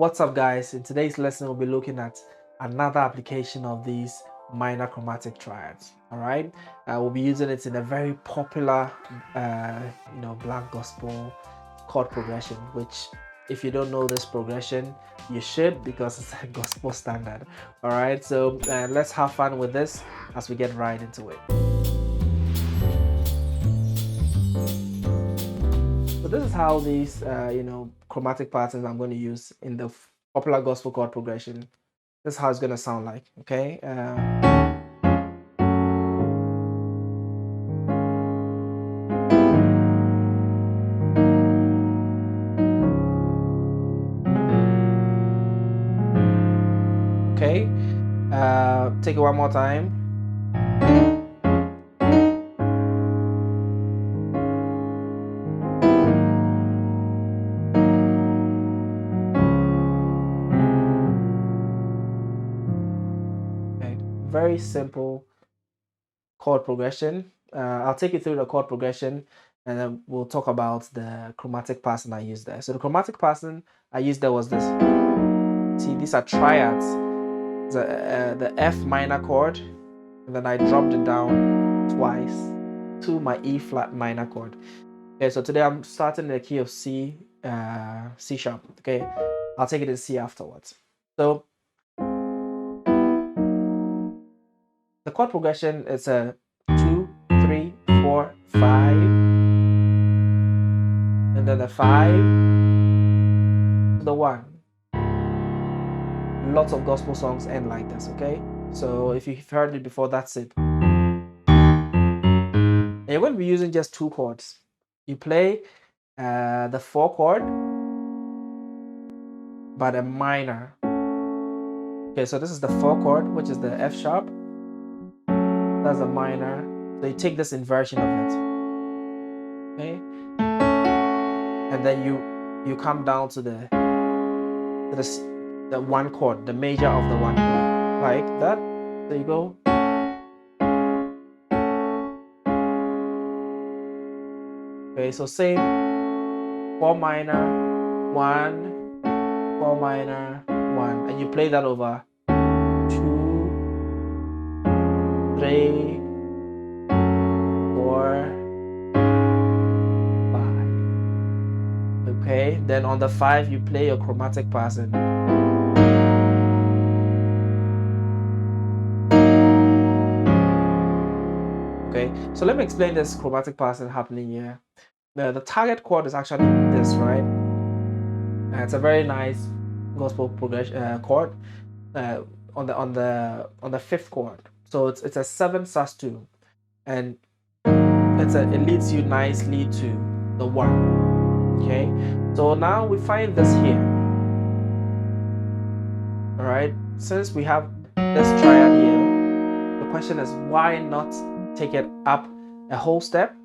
What's up, guys? In today's lesson, we'll be looking at another application of these minor chromatic triads. All right, we'll be using it in a very popular, black gospel chord progression. Which, if you don't know this progression, you should, because it's a gospel standard. All right, so let's have fun with this as we get right into it. So this is how these, chromatic patterns I'm going to use in the popular gospel chord progression. This is how it's going to sound like, okay? Okay, take it one more time. Very simple chord progression. I'll take you through the chord progression and then we'll talk about the chromatic pattern I used there. So the chromatic pattern I used there was this. See, these are triads. The F minor chord, and then I dropped it down twice to my E flat minor chord. Okay, so today I'm starting in the key of C, C sharp. Okay, I'll take it in C afterwards. So the chord progression is a 2, 3, 4, 5, and then the 5 to the 1. Lots of gospel songs end like this, okay? So if you've heard it before, that's it. And you're going to be using just 2 chords. You play the 4 chord, but a minor. Okay, so this is the 4 chord, which is the F sharp. That's a minor. So you take this inversion of it, okay? And then you come down to the 1 chord, the major of the 1 chord, like that. There you go. Okay, so same 4 minor, 1, 4 minor, 1, and you play that over 2, 3, 4, 5. Okay, then on the 5 you play your chromatic pattern. Okay, so let me explain this chromatic pattern happening here. The target chord is actually this, right? It's a very nice gospel progression chord on the 5th chord. So it's a 7/2, and it leads you nicely to the 1. Okay, so now we find this here. All right, since we have this triad here, the question is, why not take it up a whole step?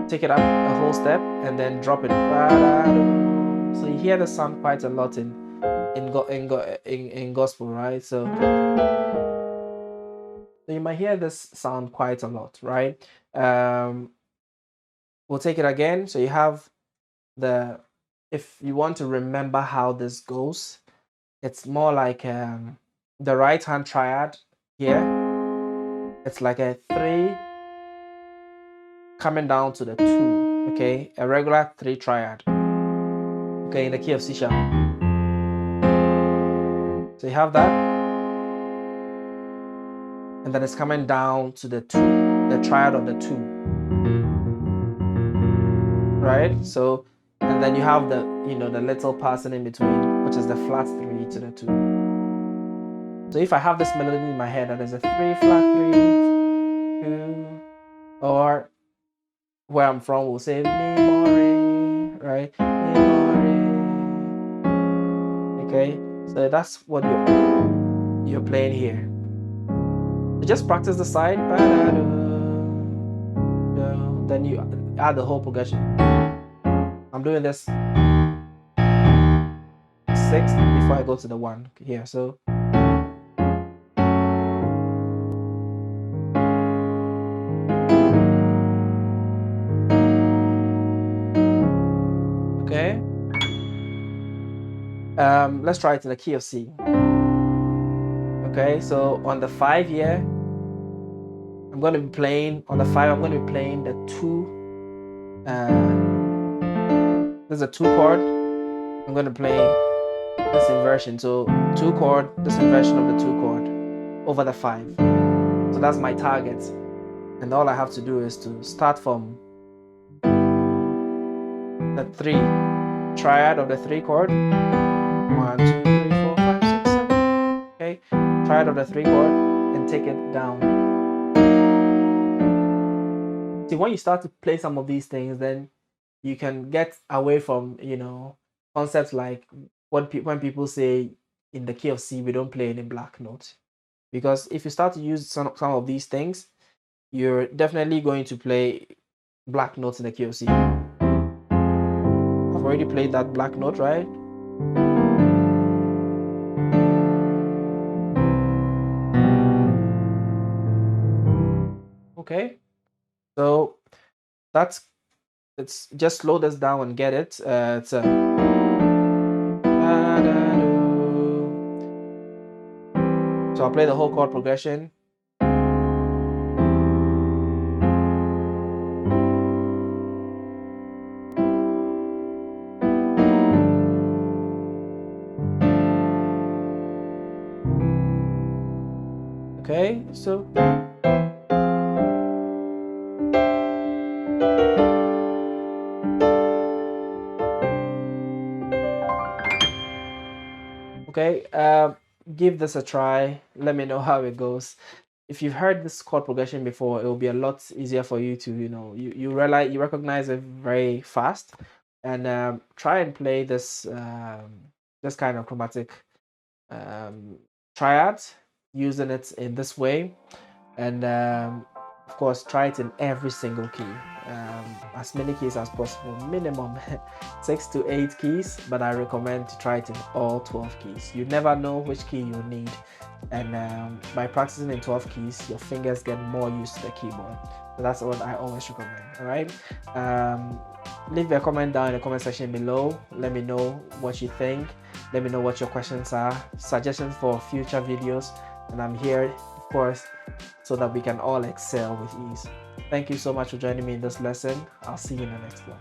Take it up a whole step and then drop it. So you hear the sound quite a lot in gospel, right? So you might hear this sound quite a lot, right? We'll take it again. So you have if you want to remember how this goes, it's more like the right hand triad here. It's like a 3 coming down to the 2, okay? A regular 3 triad, okay, in the key of C sharp. So you have that, and then it's coming down to the 2, the triad of the 2, right? So, and then you have the the little pattern in between, which is the flat 3 to the 2. So if I have this melody in my head, that is a 3 flat 3, 2, or where I'm from, we'll say mi more, right? Mi more. Okay, so that's what you're playing here. So just practice the side, then you add the whole progression. I'm doing this 6 before I go to the 1 here. So okay, Let's try it in the key of C. Okay, so on the 5 here, I'm going to be playing on the 5. I'm going to be playing the 2. There's a 2 chord. I'm going to play this inversion. So 2 chord, this inversion of the 2 chord over the 5. So that's my target. And all I have to do is to start from the 3 triad of the 3 chord. 1, 2, 3, 4, 5, 6, 7. Okay, triad of the 3 chord and take it down. See, when you start to play some of these things, then you can get away from, you know, concepts like when people say in the key of C we don't play any black notes, because if you start to use some of these things, you're definitely going to play black notes in the key of C. I've already played that black note, right? Okay, so let's just slow this down and get it. It's a so I'll play the whole chord progression. Okay, so okay, give this a try. Let me know how it goes. If you've heard this chord progression before, it will be a lot easier for you to, you know, you realize, you recognize it very fast, and try and play this this kind of chromatic triad, using it in this way, and of course try it in every single key, as many keys as possible, minimum 6 to 8 keys, but I recommend to try it in all 12 keys. You never know which key you need, and by practicing in 12 keys, your fingers get more used to the keyboard. So that's what I always recommend. All right, leave a comment down in the comment section below. Let me know what you think. Let me know what your questions are, suggestions for future videos, and I'm here, of course, so that we can all excel with ease. Thank you so much for joining me in this lesson. I'll see you in the next one.